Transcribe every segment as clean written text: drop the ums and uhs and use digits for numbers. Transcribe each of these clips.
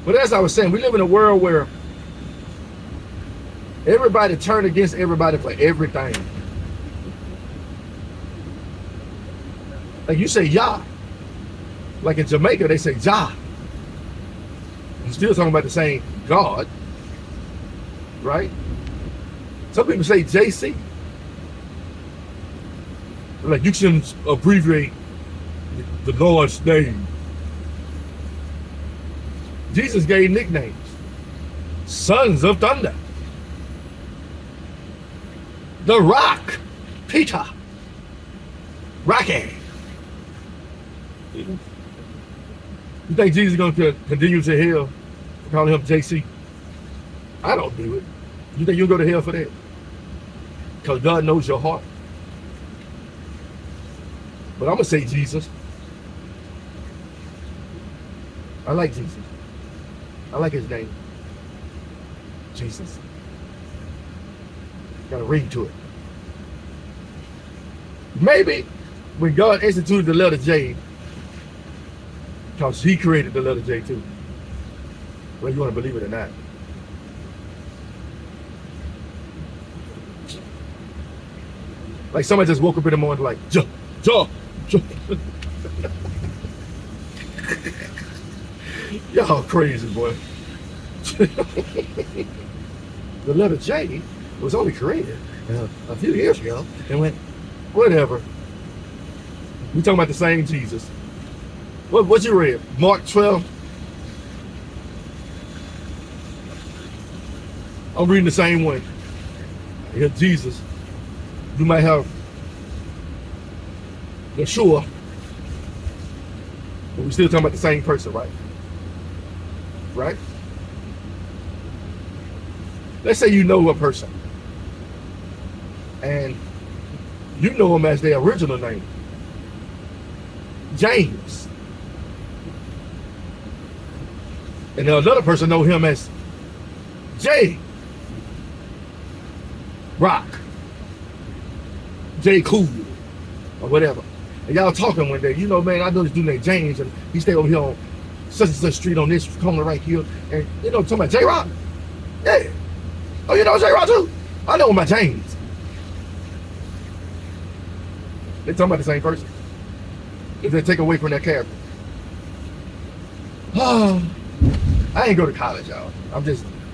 But as I was saying, we live in a world where everybody turn against everybody for everything. Like you say Yah. Like in Jamaica, they say Jah. You're still talking about the same God, right? Some people say JC. Like you shouldn't abbreviate the Lord's name. Jesus gave nicknames. Sons of Thunder. The Rock. Peter. Rocky. You think Jesus is going to continue to hell for calling him JC? I don't do it. You think you'll go to hell for that? Because God knows your heart. But I'm going to say Jesus. I like Jesus. I like his name. Jesus. Got a ring to it. Maybe when God instituted the letter J, because he created the letter J too. Whether you want to believe it or not. Like somebody just woke up in the morning like, J. Y'all crazy, boy. The letter J was only created a few years ago and went, whatever. We talking about the same Jesus. What you read? Mark 12. I'm reading the same one. Here, Jesus. You might have Yeshua, but we're still talking about the same person, right? Right? Let's say you know a person, and you know him as their original name, James. And another person know him as J. Rock. J. Cool. Or whatever. And y'all talking one day, you know, man, I know this dude named James, and he stay over here on such and such street on this corner right here. And you know, talking about J. Rock? Yeah. Oh, you know J. Rock too? I know him by James. They talking about the same person. If they take away from their character. Oh, I ain't go to college, y'all.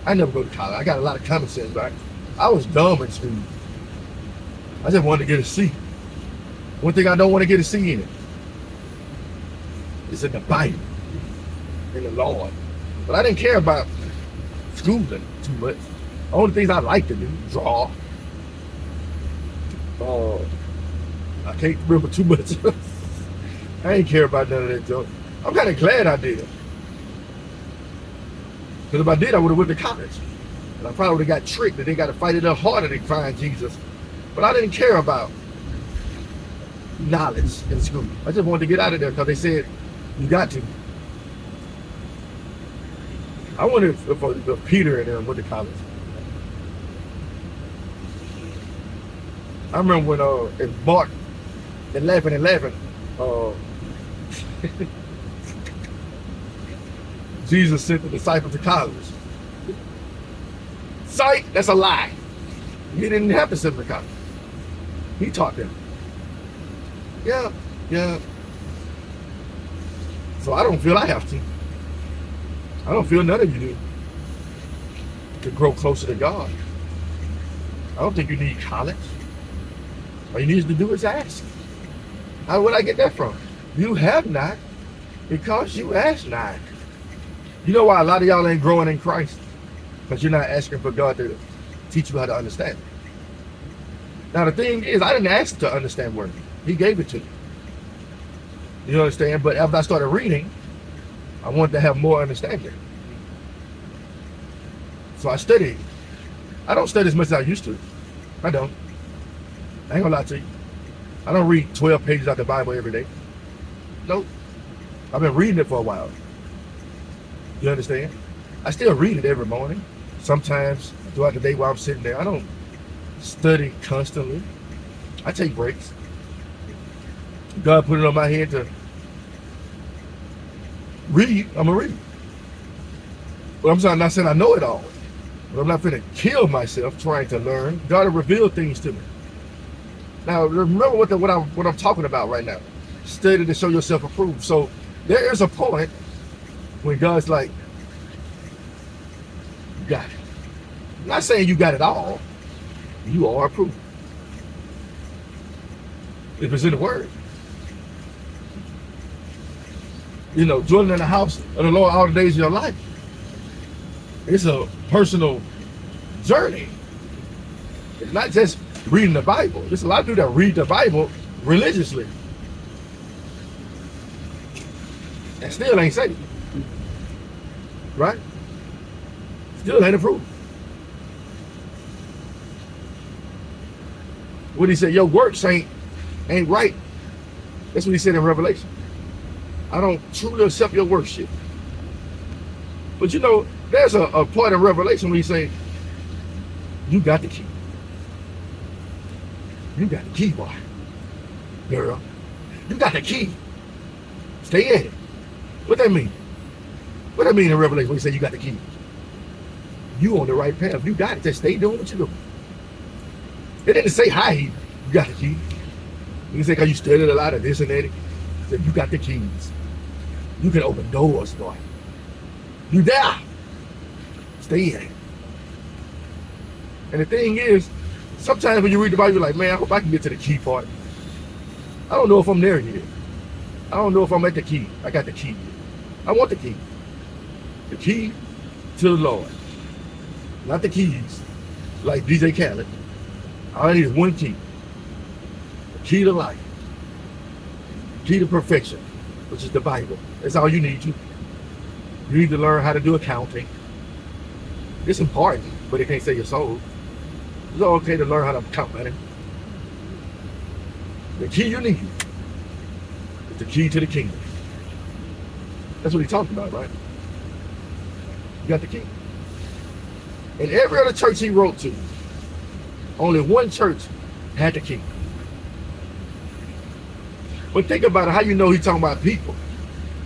I never go to college. I got a lot of common sense, but I was dumb in school. I just wanted to get a C. One thing I don't want to get a C in it is in the Bible, in the Lord. But I didn't care about schooling too much. The only things I like to do, draw. I can't remember too much. I ain't care about none of that junk. I'm kind of glad I did. Because if I did, I would have went to college. And I probably would have got tricked that they got to fight it up harder to find Jesus. But I didn't care about knowledge in school. I just wanted to get out of there because they said, you got to. I wonder if Peter and them went to college. I remember when in Mark 11:11, Jesus sent the disciples to college. Sight, that's a lie. He didn't have to send them to college. He taught them. Yeah. So I don't feel I have to. I don't feel none of you do to grow closer to God. I don't think you need college. All you need to do is ask. How would I get that from? You have not because you ask not. You know why a lot of y'all ain't growing in Christ? Because you're not asking for God to teach you how to understand. Now the thing is, I didn't ask to understand word. He gave it to me. You understand? But after I started reading, I wanted to have more understanding. So I studied. I don't study as much as I used to. I don't. I ain't gonna lie to you. I don't read 12 pages out the Bible every day. Nope. I've been reading it for a while. You understand? I still read it every morning. Sometimes throughout the day while I'm sitting there. I don't study constantly. I take breaks. God put it on my head to read. I'm gonna read. But I'm not saying I know it all. But I'm not going to kill myself trying to learn. God will reveal things to me. Now, remember what I'm talking about right now. Study to show yourself approved. So there is a point when God's like, you got it. I'm not saying you got it all. You are approved. If it's in the Word. Dwelling in the house of the Lord all the days of your life. It's a personal journey. It's not just reading the Bible. There's a lot of people that read the Bible religiously and still ain't saved. Right? Still ain't approved. What he said, your works ain't right. That's what he said in Revelation. I don't truly accept your worship. But there's a part in Revelation where he say, you got the key. You got the key, boy. Girl. You got the key. Stay in it. What that mean? What that mean in Revelation when he say you got the key? You on the right path. You got it. Just stay doing what you do. It didn't say, hi, you got the key. You didn't say, because you studied a lot of this and that. It said, you got the keys. You can open doors, boy. You there. Stay in it. And the thing is, sometimes when you read the Bible, you're like, man, I hope I can get to the key part. I don't know if I'm there yet. I don't know if I'm at the key. I got the key. I want the key. The key to the Lord. Not the keys, like DJ Khaled. All I need is one key. The key to life. The key to perfection, which is the Bible. That's all you need. You need to learn how to do accounting. It's important, but it can't save your soul. It's okay to learn how to count money. The key you need is the key to the kingdom. That's what he's talking about, right? You got the key. In every other church he wrote to, only one church had the key. But think about it, how you know he's talking about people.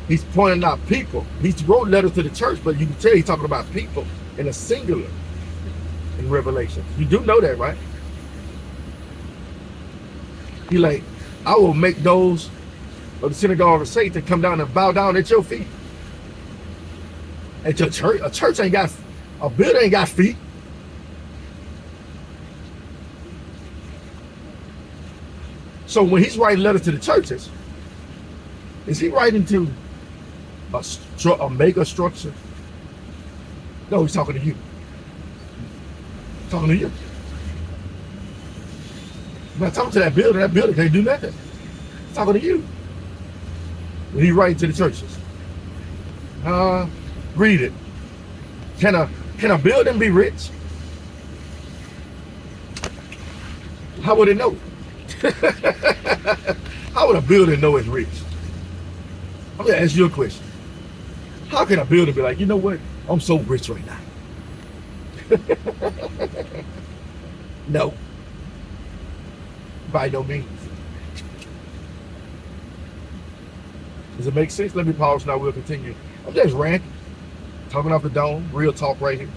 He's pointing out people. He wrote letters to the church, but you can tell he's talking about people in a singular in Revelation. You do know that, right? He like, I will make those of the synagogue of Satan come down and bow down at your feet. At your church, a church ain't got, a building ain't got feet. So when he's writing letters to the churches, is he writing to a mega structure? No, he's talking to you. He's talking to you. He's not talking to that building. That building can't do nothing. He's talking to you. When he's writing to the churches. Read it. Can a building be rich? How would it know? How would a building know it's rich? I'm gonna ask you a question. How can a building be like, you know what? I'm so rich right now. No. By no means. Does it make sense? Let me pause now. We'll continue. I'm just ranting. Talking off the dome. Real talk right here.